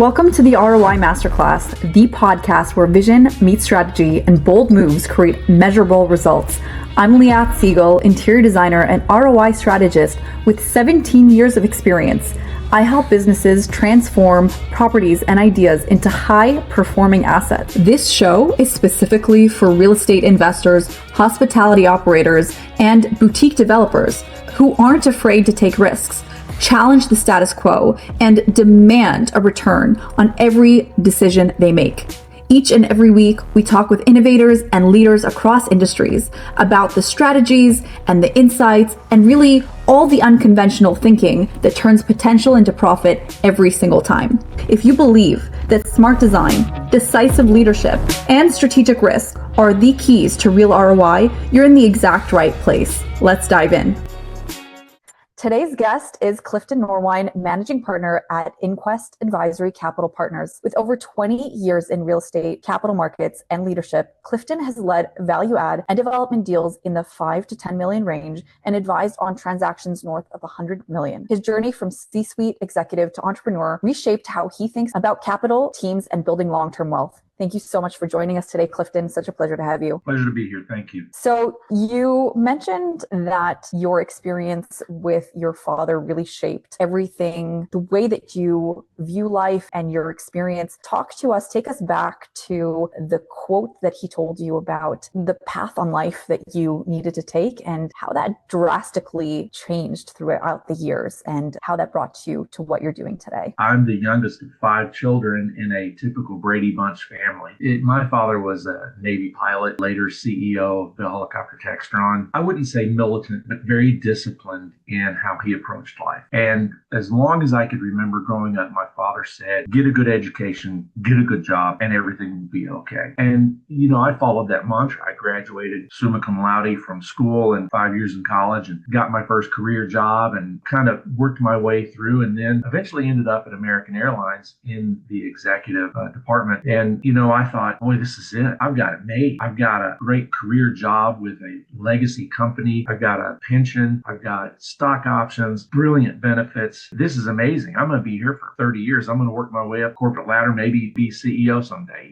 Welcome to the ROI Masterclass, the podcast where vision meets strategy and bold moves create measurable results. I'm Liat Siegel, interior designer and ROI strategist with 17 years of experience. I help businesses transform properties and ideas into high-performing assets. This show is specifically for real estate investors, hospitality operators, and boutique developers who aren't afraid to take risks, challenge the status quo, and demand a return on every decision they make. Each and every week, we talk with innovators and leaders across industries about the strategies and the insights and really all the unconventional thinking that turns potential into profit every single time. If you believe that smart design, decisive leadership, and strategic risk are the keys to real ROI, you're in the exact right place. Let's dive in. Today's guest is Clifton Norwine, managing partner at Inquest Advisory Capital Partners. With over 20 years in real estate, capital markets, and leadership, Clifton has led value add and development deals in the 5 to 10 million range and advised on transactions north of 100 million. His journey from C-suite executive to entrepreneur reshaped how he thinks about capital, teams, and building long-term wealth. Thank you so much for joining us today, Clifton. Such a pleasure to have you. Pleasure to be here. Thank you. So you mentioned that your experience with your father really shaped everything, the way that you view life and your experience. Talk to us, take us back to the quote that he told you about the path on life that you needed to take and how that drastically changed throughout the years and how that brought you to what you're doing today. I'm the youngest of 5 children in a typical Brady Bunch family. My father was a Navy pilot, later CEO of the helicopter Textron. I wouldn't say militant, but very disciplined in how he approached life. And as long as I could remember growing up, my father said, get a good education, get a good job, and everything will be okay. And, I followed that mantra. I graduated summa cum laude from school and 5 years in college and got my first career job and kind of worked my way through and then eventually ended up at American Airlines in the executive department. And, I thought, boy, this is it. I've got it made. I've got a great career job with a legacy company. I've got a pension. I've got stock options, brilliant benefits. This is amazing. I'm going to be here for 30 years. I'm going to work my way up corporate ladder, maybe be CEO someday.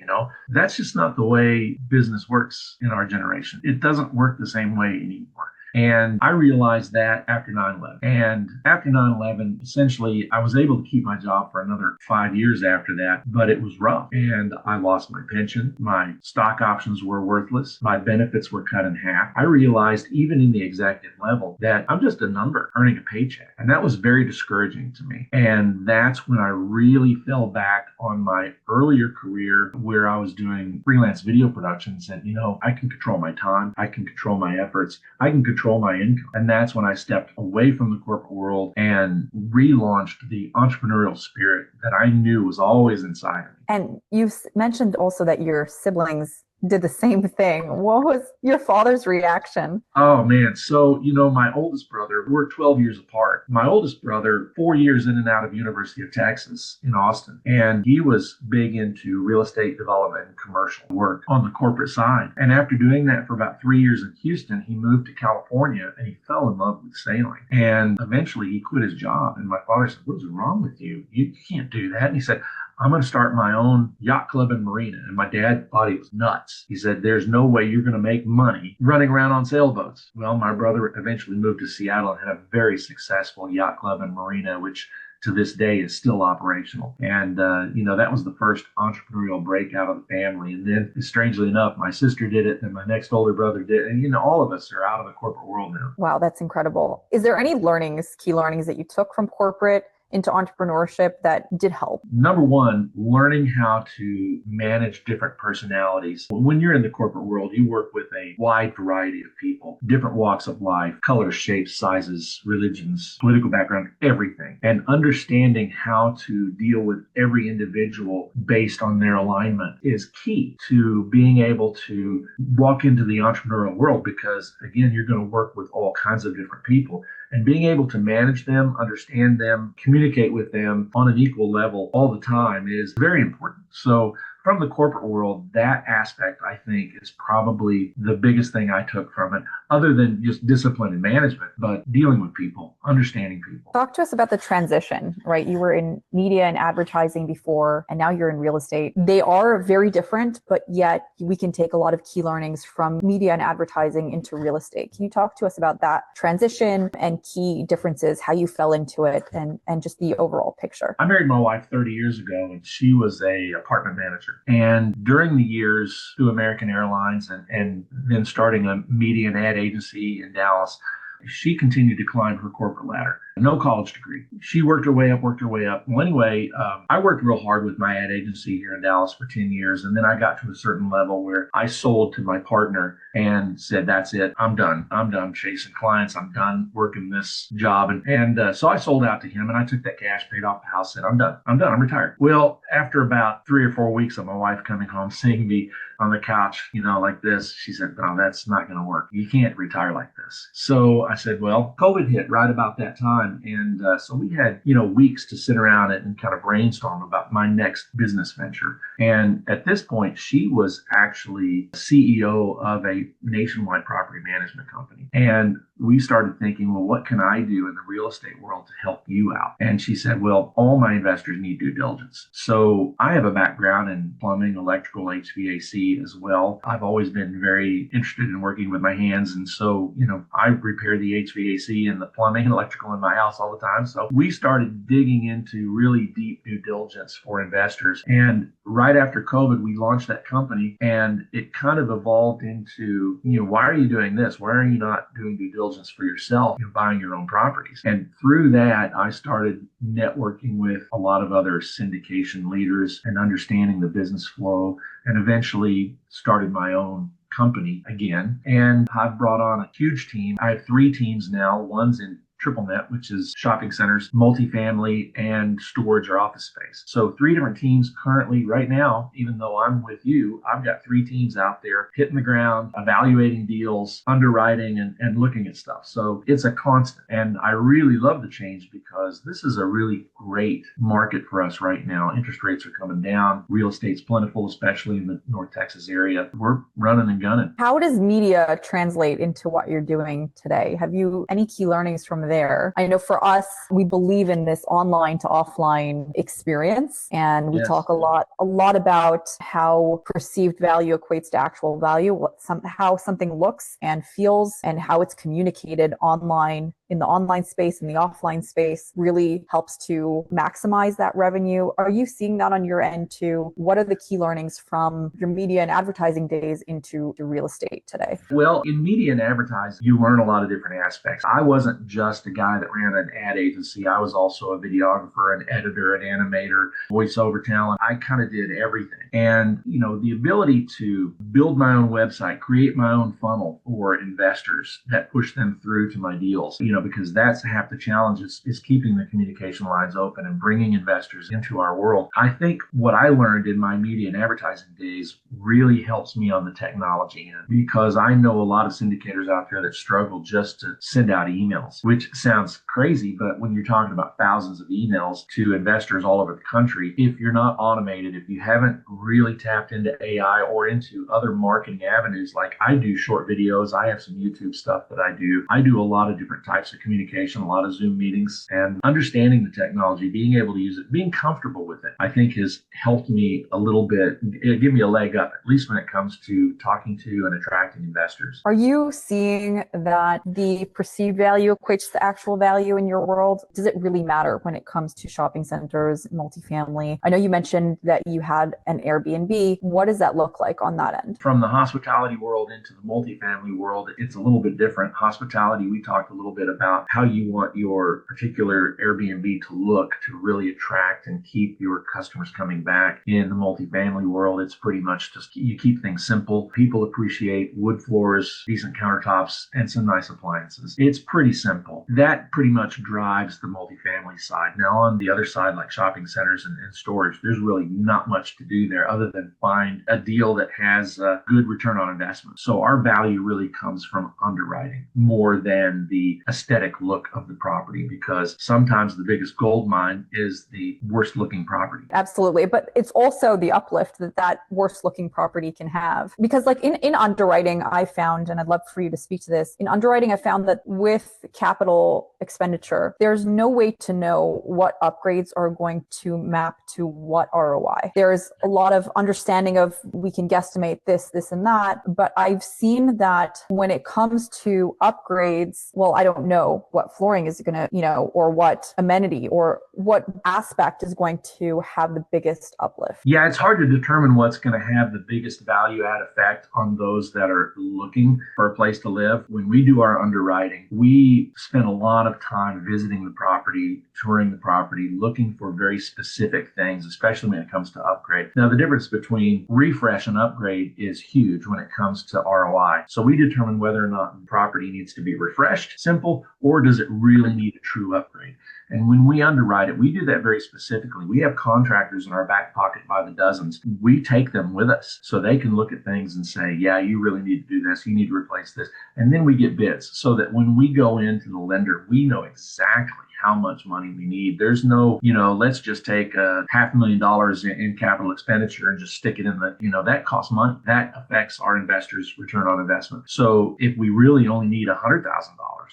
That's just not the way business works in our generation. It doesn't work the same way anymore. And I realized that after 9/11. And after 9/11, essentially, I was able to keep my job for another 5 years after that, but it was rough. And I lost my pension. My stock options were worthless. My benefits were cut in half. I realized, even in the executive level, that I'm just a number earning a paycheck. And that was very discouraging to me. And that's when I really fell back on my earlier career where I was doing freelance video production and said, I can control my time. I can control my efforts. I can control my income. And that's when I stepped away from the corporate world and relaunched the entrepreneurial spirit that I knew was always inside of me. And you mentioned also that your siblings did the same thing. What was your father's reaction? Oh, man. So, my oldest brother, we're 12 years apart. My oldest brother, 4 years in and out of University of Texas in Austin. And he was big into real estate development and commercial work on the corporate side. And after doing that for about 3 years in Houston, he moved to California and he fell in love with sailing. And eventually he quit his job. And my father said, what is wrong with you? You can't do that. And he said, I'm going to start my own yacht club and marina. And my dad thought he was nuts. He said, there's no way you're going to make money running around on sailboats. Well, my brother eventually moved to Seattle and had a very successful yacht club and marina, which to this day is still operational. And, that was the first entrepreneurial breakout of the family. And then, strangely enough, my sister did it and my next older brother did. And, all of us are out of the corporate world now. Wow, that's incredible. Is there any key learnings that you took from corporate into entrepreneurship that did help? Number one, learning how to manage different personalities. When you're in the corporate world, you work with a wide variety of people, different walks of life, colors, shapes, sizes, religions, political background, everything. And understanding how to deal with every individual based on their alignment is key to being able to walk into the entrepreneurial world because, again, you're going to work with all kinds of different people. And being able to manage them, understand them, communicate with them on an equal level all the time is very important. So from the corporate world, that aspect, I think, is probably the biggest thing I took from it, other than just discipline and management, but dealing with people, understanding people. Talk to us about the transition, right? You were in media and advertising before, and now you're in real estate. They are very different, but yet we can take a lot of key learnings from media and advertising into real estate. Can you talk to us about that transition and key differences, how you fell into it, and just the overall picture? I married my wife 30 years ago, and she was a apartment manager. And during the years through American Airlines and then starting a media and ad agency in Dallas, she continued to climb her corporate ladder. No college degree. She worked her way up. Well, anyway, I worked real hard with my ad agency here in Dallas for 10 years. And then I got to a certain level where I sold to my partner and said, that's it. I'm done. I'm done chasing clients. I'm done working this job. And so I sold out to him and I took that cash, paid off the house, said, I'm done. I'm retired. Well, after about 3 or 4 weeks of my wife coming home, seeing me on the couch, like this, she said, no, that's not going to work. You can't retire like this. So I said, well, COVID hit right about that time. And so we had, weeks to sit around it and kind of brainstorm about my next business venture. And at this point, she was actually CEO of a nationwide property management company. And we started thinking, well, what can I do in the real estate world to help you out? And she said, well, all my investors need due diligence. So I have a background in plumbing, electrical, HVAC as well. I've always been very interested in working with my hands. And so, I repair the HVAC and the plumbing and electrical in my house all the time. So we started digging into really deep due diligence for investors. And right after COVID, we launched that company and it kind of evolved into, why are you doing this? Why are you not doing due diligence for yourself, buying your own properties? And through that, I started networking with a lot of other syndication leaders and understanding the business flow, and eventually started my own company again. And I've brought on a huge team. I have 3 teams now. One's in triple net, which is shopping centers, multifamily, and storage or office space. So 3 different teams currently right now. Even though I'm with you, I've got 3 teams out there hitting the ground, evaluating deals, underwriting, and looking at stuff. So it's a constant. And I really love the change because this is a really great market for us right now. Interest rates are coming down. Real estate's plentiful, especially in the North Texas area. We're running and gunning. How does media translate into what you're doing today? Have you any key learnings from there? I know for us, we believe in this online to offline experience, and we talk a lot about how perceived value equates to actual value, how something looks and feels, and how it's communicated online, in the online space and the offline space, really helps to maximize that revenue. Are you seeing that on your end too? What are the key learnings from your media and advertising days into the real estate today? Well, in media and advertising, you learn a lot of different aspects. I wasn't just a guy that ran an ad agency. I was also a videographer, an editor, an animator, voiceover talent. I kind of did everything. And, the ability to build my own website, create my own funnel for investors that push them through to my deals, because that's half the challenge is keeping the communication lines open and bringing investors into our world. I think what I learned in my media and advertising days really helps me on the technology end, because I know a lot of syndicators out there that struggle just to send out emails, which sounds crazy, but when you're talking about thousands of emails to investors all over the country, if you're not automated, if you haven't really tapped into AI or into other marketing avenues, like I do short videos, I have some YouTube stuff that I do a lot of different types of communication, a lot of Zoom meetings, and understanding the technology, being able to use it, being comfortable with it, I think has helped me a little bit, give me a leg up, at least when it comes to talking to and attracting investors. Are you seeing that the perceived value equates to actual value in your world? Does it really matter when it comes to shopping centers, multifamily? I know you mentioned that you had an Airbnb. What does that look like on that end? From the hospitality world into the multifamily world, it's a little bit different. Hospitality, we talked a little bit about how you want your particular Airbnb to look to really attract and keep your customers coming back. In the multifamily world, it's pretty much just you keep things simple. People appreciate wood floors, decent countertops, and some nice appliances. It's pretty simple. That pretty much drives the multifamily side. Now, on the other side, like shopping centers and storage, there's really not much to do there other than find a deal that has a good return on investment. So our value really comes from underwriting more than the aesthetic aesthetic look of the property, because sometimes the biggest gold mine is the worst looking property. Absolutely. But it's also the uplift that that worst looking property can have. Because like in underwriting, I found, and I'd love for you to speak to this, in underwriting, I found that with capital expenditure, there's no way to know what upgrades are going to map to what ROI. There's a lot of understanding of, we can guesstimate this, this, and that. But I've seen that when it comes to upgrades, well, I don't know what flooring is going to, or what amenity or what aspect is going to have the biggest uplift. Yeah, it's hard to determine what's going to have the biggest value add effect on those that are looking for a place to live. When we do our underwriting, we spend a lot of time visiting the property, touring the property, looking for very specific things, especially when it comes to upgrade. Now, the difference between refresh and upgrade is huge when it comes to ROI. So we determine whether or not the property needs to be refreshed, simple, or does it really need a true upgrade? And when we underwrite it, we do that very specifically. We have contractors in our back pocket by the dozens. We take them with us so they can look at things and say, yeah, you really need to do this. You need to replace this. And then we get bids so that when we go into the lender, we know exactly how much money we need. There's no, let's just take $500,000 in capital expenditure and just stick it in the, that costs money. That affects our investors' return on investment. So if we really only need $100,000,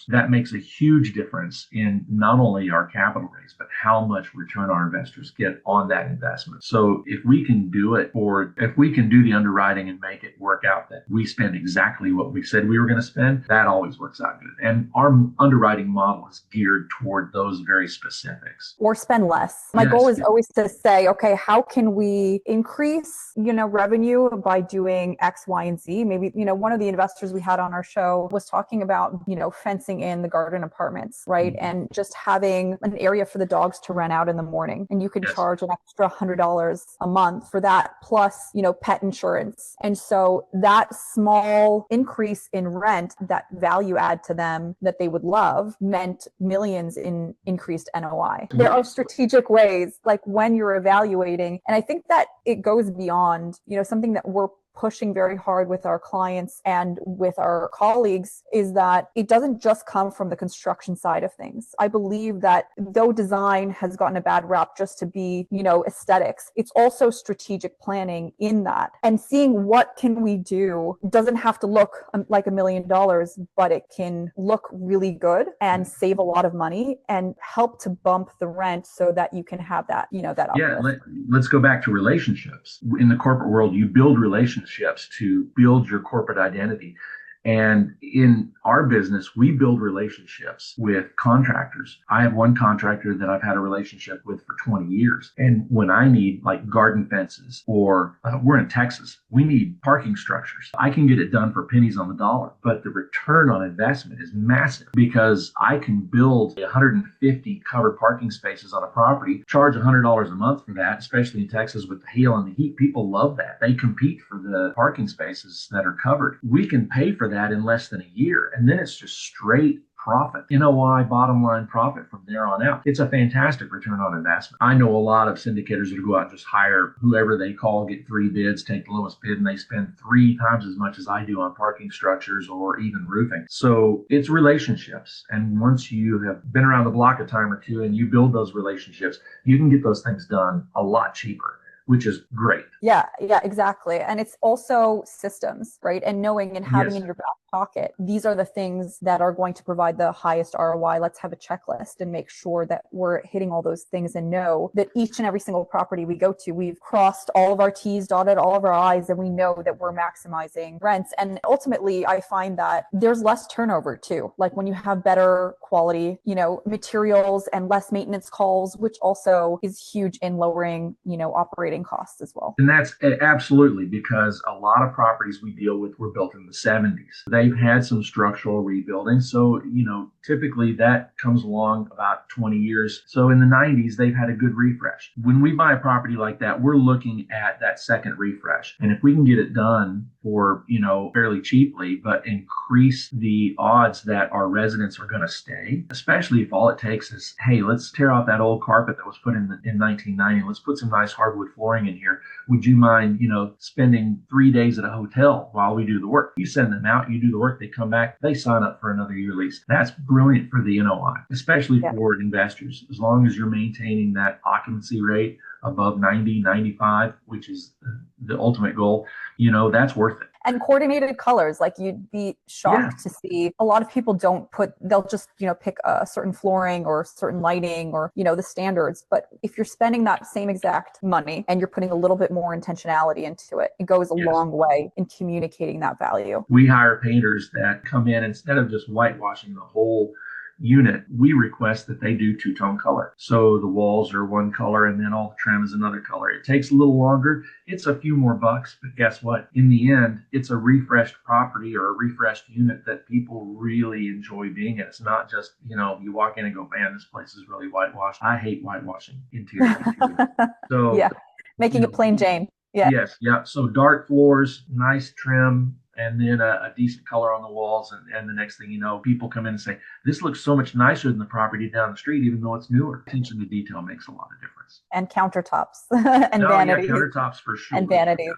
that makes a huge difference in not only our capital raise, but how much return our investors get on that investment. So if we can do it, or if we can do the underwriting and make it work out that we spend exactly what we said we were going to spend, that always works out good. And our underwriting model is geared toward those very specifics. Or spend less. My goal is always to say, okay, how can we increase, revenue by doing X, Y, and Z? Maybe, one of the investors we had on our show was talking about, fencing in the garden apartments, right? Mm-hmm. And just having an area for the dogs to rent out in the morning. And you could charge an extra $100 a month for that, plus, pet insurance. And so that small increase in rent, that value add to them that they would love, meant millions in increased NOI. There are strategic ways, like when you're evaluating, and I think that it goes beyond, something that we're pushing very hard with our clients and with our colleagues, is that it doesn't just come from the construction side of things. I believe that though design has gotten a bad rap just to be, aesthetics, it's also strategic planning in that, and seeing what can we do. It doesn't have to look like $1 million, but it can look really good and save a lot of money and help to bump the rent so that you can have that, that uplift. Yeah, let's go back to relationships. In the corporate world, you build relationships to build your corporate identity. And in our business, we build relationships with contractors. I have one contractor that I've had a relationship with for 20 years. And when I need like garden fences, or we're in Texas, we need parking structures, I can get it done for pennies on the dollar. But the return on investment is massive, because I can build 150 covered parking spaces on a property, charge $100 a month for that, especially in Texas with the hail and the heat. People love that. They compete for the parking spaces that are covered. We can pay for that in less than a year. And then it's just straight profit, NOI, bottom line profit from there on out. It's a fantastic return on investment. I know a lot of syndicators that go out and just hire whoever they call, get 3 bids, take the lowest bid, and they spend 3 times as much as I do on parking structures or even roofing. So it's relationships. And once you have been around the block a time or two and you build those relationships, you can get those things done a lot cheaper, which is great. Yeah, exactly. And it's also systems, right? And knowing and having in your back pocket, these are the things that are going to provide the highest ROI. Let's have a checklist and make sure that we're hitting all those things, and know that each and every single property we go to, we've crossed all of our T's, dotted all of our I's, and we know that we're maximizing rents. And ultimately, I find that there's less turnover too. Like when you have better quality, materials and less maintenance calls, which also is huge in lowering, operating costs as well. And that's absolutely, because a lot of properties we deal with were built in the 70s. They've had some structural rebuilding. So, typically that comes along about 20 years. So in the 90s, they've had a good refresh. When we buy a property like that, we're looking at that second refresh. And if we can get it done for, fairly cheaply, but increase the odds that our residents are going to stay, especially if all it takes is, hey, let's tear out that old carpet that was put in 1990. Let's put some nice hardwood flooring in here. would you mind, spending 3 days at a hotel while we do the work? You send them out, you do the work, they come back, they sign up for another year lease. That's brilliant for the NOI, especially for investors. As long as you're maintaining that occupancy rate above 90, 95, which is the ultimate goal, that's worth it. And coordinated colors, like you'd be shocked to see a lot of people they'll just, pick a certain flooring or certain lighting or, the standards. But if you're spending that same exact money and you're putting a little bit more intentionality into it, it goes a long way in communicating that value. We hire painters that come in, instead of just whitewashing the whole unit, we request that they do two-tone color. So the walls are one color and then all the trim is another color. It takes a little longer. It's a few more bucks, but guess what? In the end, it's a refreshed property or a refreshed unit that people really enjoy being in. It's not just, you walk in and go, man, this place is really whitewashed. I hate whitewashing interior. So making it plain Jane. Yes. So dark floors, nice trim, and then a decent color on the walls. And the next thing you know, people come in and say, this looks so much nicer than the property down the street, even though it's newer. Attention to detail makes a lot of difference. And countertops and vanities. Yeah, countertops for sure. And vanities,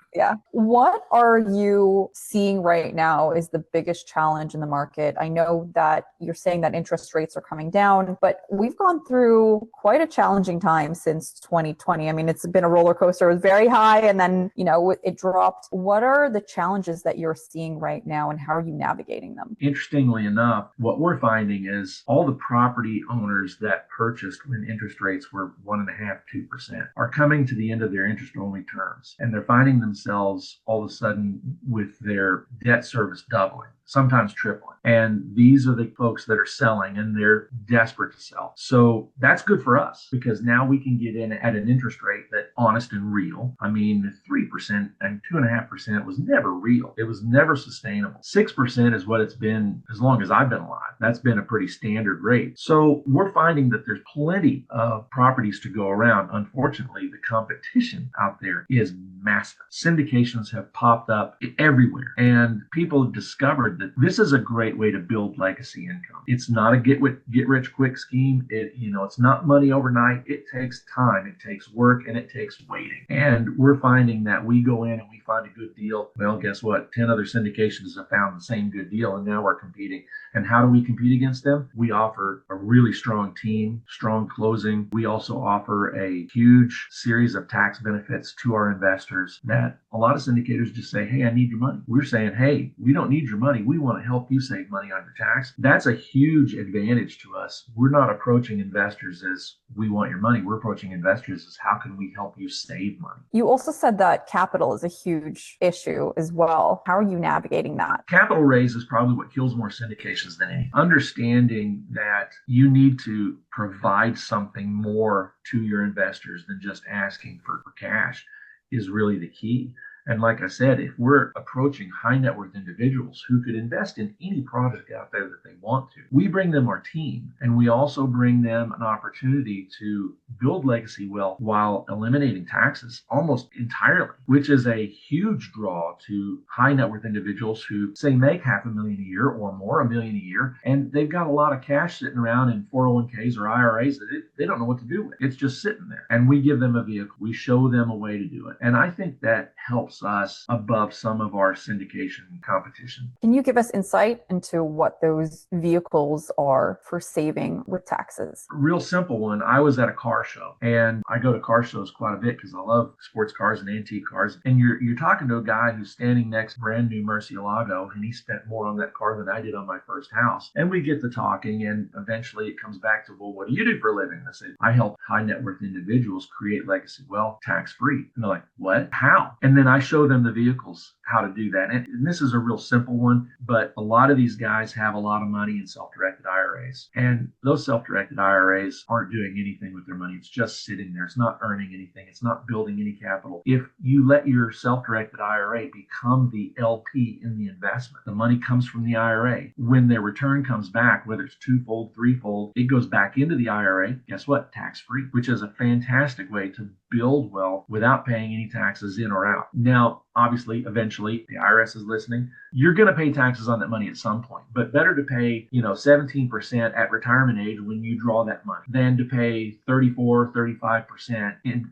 What are you seeing right now is the biggest challenge in the market? I know that you're saying that interest rates are coming down, but we've gone through quite a challenging time since 2020. I mean, it's been a roller coaster. It was very high and then, it dropped. What are the challenges that you're seeing right now and how are you navigating them? Interestingly enough, what we're finding is all the property owners that purchased when interest rates were 1.5%, 2% are coming to the end of their interest only terms. And they're finding themselves all of a sudden with their debt service doubling, sometimes tripling. And these are the folks that are selling and they're desperate to sell. So that's good for us because now we can get in at an interest rate that's honest and real. I mean, 3% and 2.5% was never real. It was never sustainable. 6% is what it's been as long as I've been alive. That's been a pretty standard rate. So we're finding that there's plenty of properties to go around. Unfortunately, the competition out there is massive. Syndications have popped up everywhere and people have discovered that this is a great way to build legacy income. It's not a get rich quick scheme. It's not money overnight. It takes time, it takes work, and it takes waiting. And we're finding that we go in and we find a good deal. Well, guess what? 10 other syndications have found the same good deal, and now we're competing. And how do we compete against them? We offer a really strong team, strong closing. We also offer a huge series of tax benefits to our investors that a lot of syndicators just say, hey, I need your money. We're saying, hey, we don't need your money. We want to help you save money on your tax. That's a huge advantage to us. We're not approaching investors as we want your money. We're approaching investors as how can we help you save money? You also said that capital is a huge issue as well. How are you navigating that? Capital raise is probably what kills more syndications than any. Understanding that you need to provide something more to your investors than just asking for cash is really the key. And like I said, if we're approaching high net worth individuals who could invest in any product out there that they want to, we bring them our team and we also bring them an opportunity to build legacy wealth while eliminating taxes almost entirely, which is a huge draw to high net worth individuals who say make $500,000 a year or more, $1 million a year, and they've got a lot of cash sitting around in 401ks or IRAs that they don't know what to do with. It's just sitting there. And we give them a vehicle. We show them a way to do it. And I think that helps us above some of our syndication competition. Can you give us insight into what those vehicles are for saving with taxes? A real simple one. I was at a car show and I go to car shows quite a bit because I love sports cars and antique cars. And you're talking to a guy who's standing next to brand new Murcielago and he spent more on that car than I did on my first house. And we get to talking and eventually it comes back to, well, what do you do for a living? I say, I help high net worth individuals create legacy wealth tax free. And they're like, what? How? And then I show them the vehicles, how to do that. And this is a real simple one, but a lot of these guys have a lot of money in self-directed IRAs. And those self-directed IRAs aren't doing anything with their money. It's just sitting there. It's not earning anything. It's not building any capital. If you let your self-directed IRA become the LP in the investment, the money comes from the IRA. When their return comes back, whether it's twofold, threefold, it goes back into the IRA. Guess what? Tax-free, which is a fantastic way to build wealth without paying any taxes in or out. Now, obviously, eventually, the IRS is listening. You're going to pay taxes on that money at some point, but better to pay, 17% at retirement age when you draw that money than to pay 34, 35% in,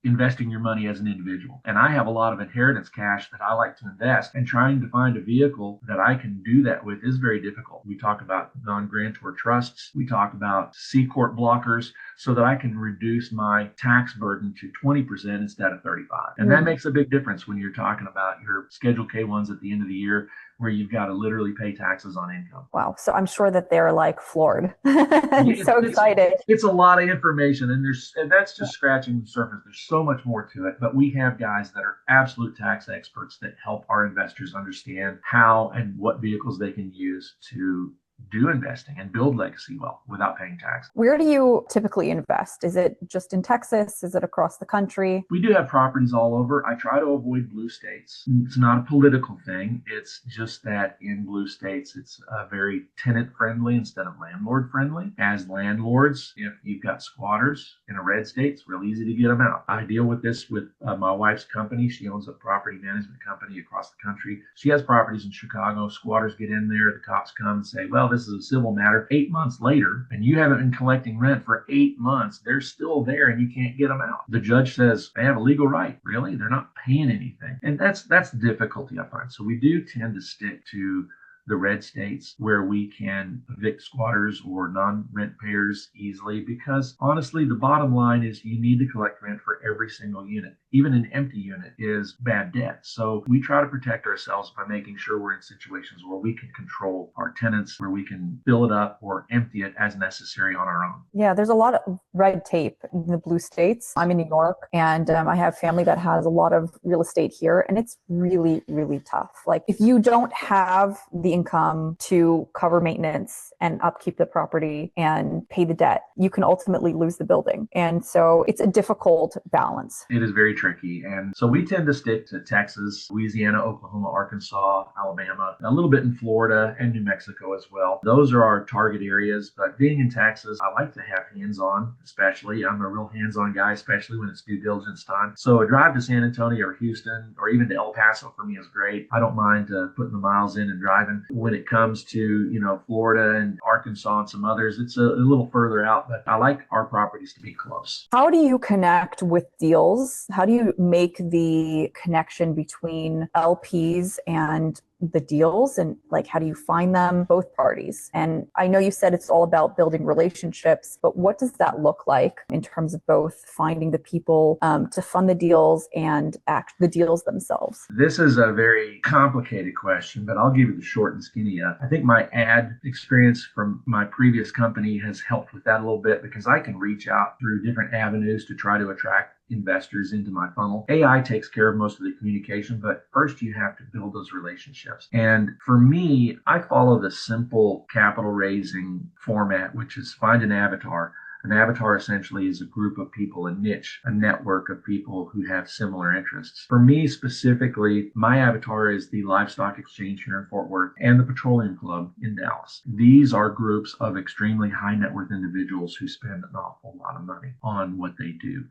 investing your money as an individual. And I have a lot of inheritance cash that I like to invest, and trying to find a vehicle that I can do that with is very difficult. We talk about non-grantor trusts. We talk about C Corp blockers, so that I can reduce my tax burden to 20% instead of 35. And that makes a big difference when you're talking about your Schedule K-1s at the end of the year, where you've got to literally pay taxes on income. Wow. So I'm sure that they're like floored. So excited. It's a lot of information, and that's just scratching the surface. There's so much more to it, but we have guys that are absolute tax experts that help our investors understand how and what vehicles they can use to do investing and build legacy wealth without paying tax. Where do you typically invest? Is it just in Texas? Is it across the country? We do have properties all over. I try to avoid blue states. It's not a political thing. It's just that in blue states, it's very tenant friendly instead of landlord friendly. As landlords, if you've got squatters in a red state, it's real easy to get them out. I deal with this with my wife's company. She owns a property management company across the country. She has properties in Chicago. Squatters get in there. The cops come and say, well, this is a civil matter. 8 months later, and you haven't been collecting rent for 8 months, they're still there and you can't get them out. The judge says they have a legal right. Really? They're not paying anything. And that's the difficulty I find. So we do tend to stick to the red states where we can evict squatters or non-rent payers easily, because honestly, the bottom line is you need to collect rent for every single unit. Even an empty unit is bad debt. So we try to protect ourselves by making sure we're in situations where we can control our tenants, where we can fill it up or empty it as necessary on our own. Yeah, there's a lot of red tape in the blue states. I'm in New York, and I have family that has a lot of real estate here, and it's really, really tough. Like if you don't have the income to cover maintenance and upkeep the property and pay the debt, you can ultimately lose the building. And so it's a difficult balance. It is very tricky. And so we tend to stick to Texas, Louisiana, Oklahoma, Arkansas, Alabama, a little bit in Florida and New Mexico as well. Those are our target areas. But being in Texas, I like to have hands-on, especially. I'm a real hands-on guy, especially when it's due diligence time. So a drive to San Antonio or Houston or even to El Paso for me is great. I don't mind putting the miles in and driving. When it comes to, Florida and Arkansas and some others, it's a little further out, but I like our properties to be close. How do you connect with deals? How do you make the connection between LPs and the deals, and like how do you find them, both parties? And I know you said it's all about building relationships, but what does that look like in terms of both finding the people to fund the deals and act the deals themselves? This is a very complicated question, but I'll give you the short and skinny. I think my ad experience from my previous company has helped with that a little bit, because I can reach out through different avenues to try to attract investors into my funnel. AI takes care of most of the communication, but first you have to build those relationships. And for me, I follow the simple capital raising format, which is find an avatar. An avatar essentially is a group of people, a niche, a network of people who have similar interests. For me specifically, my avatar is the Livestock Exchange here in Fort Worth and the Petroleum Club in Dallas. These are groups of extremely high net worth individuals who spend an awful lot of money on what they do.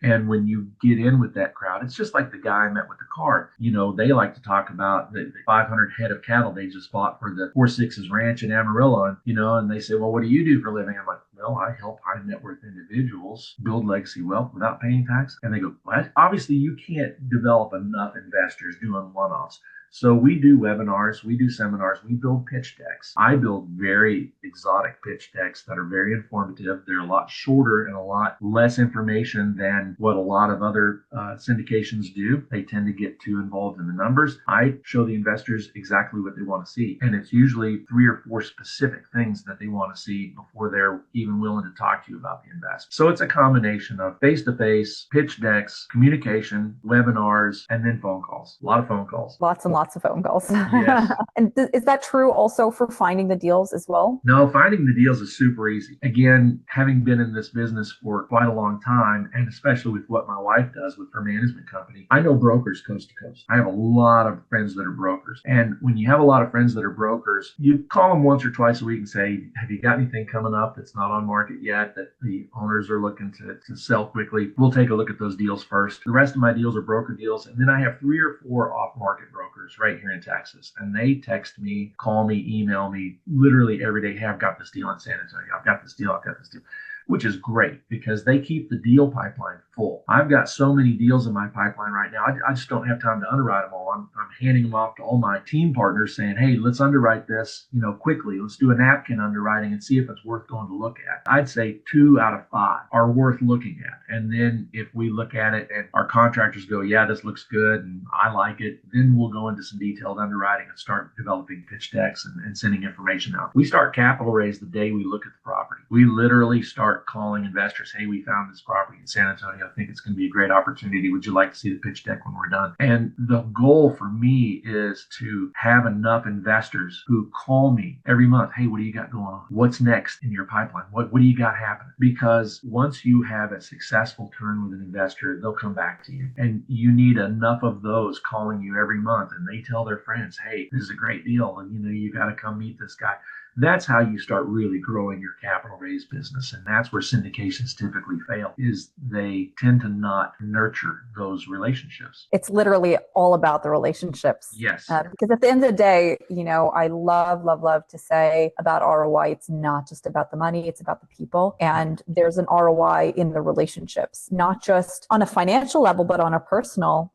And when you get in with that crowd, it's just like the guy I met with the car. They like to talk about the 500 head of cattle they just bought for the 4-6's ranch in Amarillo. And they say, well, what do you do for a living? I'm like, well, I help high net worth individuals build legacy wealth without paying tax. And they go, what? Obviously, you can't develop enough investors doing one-offs. So we do webinars, we do seminars, we build pitch decks. I build very exotic pitch decks that are very informative. They're a lot shorter and a lot less information than what a lot of other syndications do. They tend to get too involved in the numbers. I show the investors exactly what they want to see. And it's usually 3 or 4 specific things that they want to see before they're even willing to talk to you about the investment. So it's a combination of face-to-face, pitch decks, communication, webinars, and then phone calls. A lot of phone calls. Lots and lots lots of phone calls. Yes. And is that true also for finding the deals as well? No, finding the deals is super easy. Again, having been in this business for quite a long time, and especially with what my wife does with her management company, I know brokers coast to coast. I have a lot of friends that are brokers. And when you have a lot of friends that are brokers, you call them once or twice a week and say, have you got anything coming up that's not on market yet that the owners are looking to sell quickly? We'll take a look at those deals first. The rest of my deals are broker deals. And then I have 3 or 4 off-market brokers right here in Texas. And they text me, call me, email me literally every day. Hey, I've got this deal in San Antonio. I've got this deal. Which is great because they keep the deal pipeline full. I've got so many deals in my pipeline right now. I just don't have time to underwrite them all. I'm handing them off to all my team partners saying, hey, let's underwrite this, quickly. Let's do a napkin underwriting and see if it's worth going to look at. I'd say 2 out of 5 are worth looking at. And then if we look at it and our contractors go, yeah, this looks good and I like it, then we'll go into some detailed underwriting and start developing pitch decks and sending information out. We start capital raise the day we look at the property. We literally start calling investors. Hey, we found this property in San Antonio. I think it's going to be a great opportunity. Would you like to see the pitch deck when we're done? And the goal for me is to have enough investors who call me every month. Hey, what do you got going on? What's next in your pipeline? What do you got happening? Because once you have a successful turn with an investor, they'll come back to you. And you need enough of those calling you every month. And they tell their friends, hey, this is a great deal. And you got to come meet this guy. That's how you start really growing your capital raise business. And that's where syndications typically fail, is they tend to not nurture those relationships. It's literally all about the relationships. Yes. Because at the end of the day, I love to say about ROI, it's not just about the money, it's about the people. And there's an ROI in the relationships, not just on a financial level, but on a personal,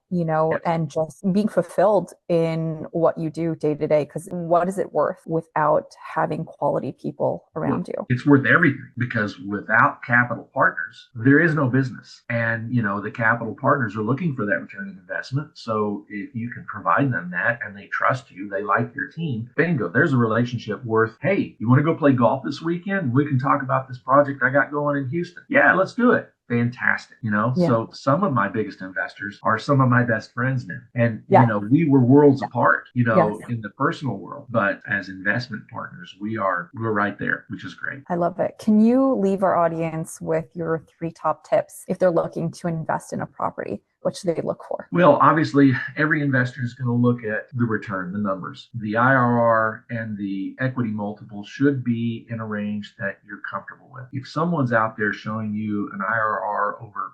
and just being fulfilled in what you do day to day. Because what is it worth without having quality people around you? It's worth everything, because without capital partners, there is no business. And, the capital partners are looking for that return on investment. So if you can provide them that and they trust you, they like your team, bingo, there's a relationship worth, hey, you want to go play golf this weekend? We can talk about this project I got going in Houston. Yeah, let's do it. Fantastic. Yeah. So some of my biggest investors are some of my best friends now. And, we were worlds apart, in the personal world, but as investment partners, we're right there, which is great. I love it. Can you leave our audience with your 3 top tips if they're looking to invest in a property? What should they look for? Well, obviously, every investor is going to look at the return, the numbers. The IRR and the equity multiple should be in a range that you're comfortable with. If someone's out there showing you an IRR over,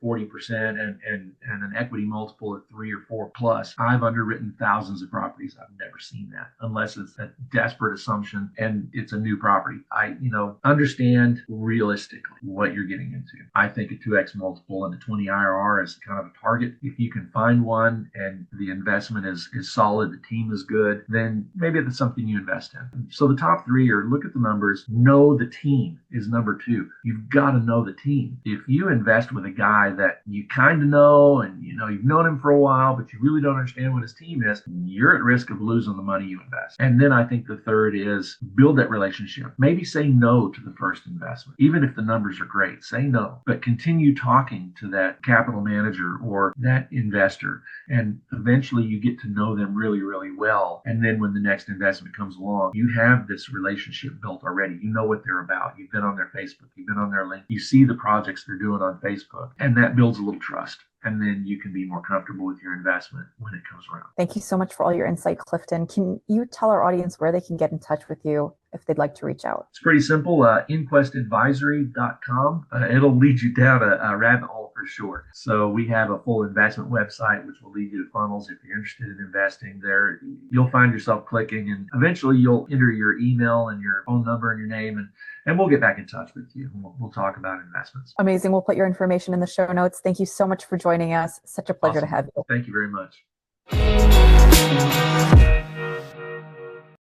40% and an equity multiple of 3 or 4 plus, I've underwritten thousands of properties. I've never seen that unless it's a desperate assumption and it's a new property. I, understand realistically what you're getting into. I think a 2x multiple and a 20 IRR is kind of a target. If you can find one and the investment is solid, the team is good, then maybe it's something you invest in. So the top 3 are look at the numbers, know the team is number 2. You've got to know the team. If you invest with a guy that you kind of know and you've known him for a while, but you really don't understand what his team is, you're at risk of losing the money you invest. And then I think the third is build that relationship. Maybe say no to the first investment. Even if the numbers are great, say no, but continue talking to that capital manager or that investor. And eventually you get to know them really, really well. And then when the next investment comes along, you have this relationship built already. You know what they're about. You've been on their Facebook. You've been on their link. You see the projects they're doing on Facebook. And that builds a little trust. And then you can be more comfortable with your investment when it comes around. Thank you so much for all your insight, Clifton. Can you tell our audience where they can get in touch with you if they'd like to reach out? It's pretty simple. InquestAdvisory.com. It'll lead you down a rabbit hole for sure. So we have a full investment website, which will lead you to funnels. If you're interested in investing there, you'll find yourself clicking, and eventually you'll enter your email and your phone number and your name, and we'll get back in touch with you. We'll talk about investments. Amazing. We'll put your information in the show notes. Thank you so much for joining us. Such a pleasure to have you. Thank you very much.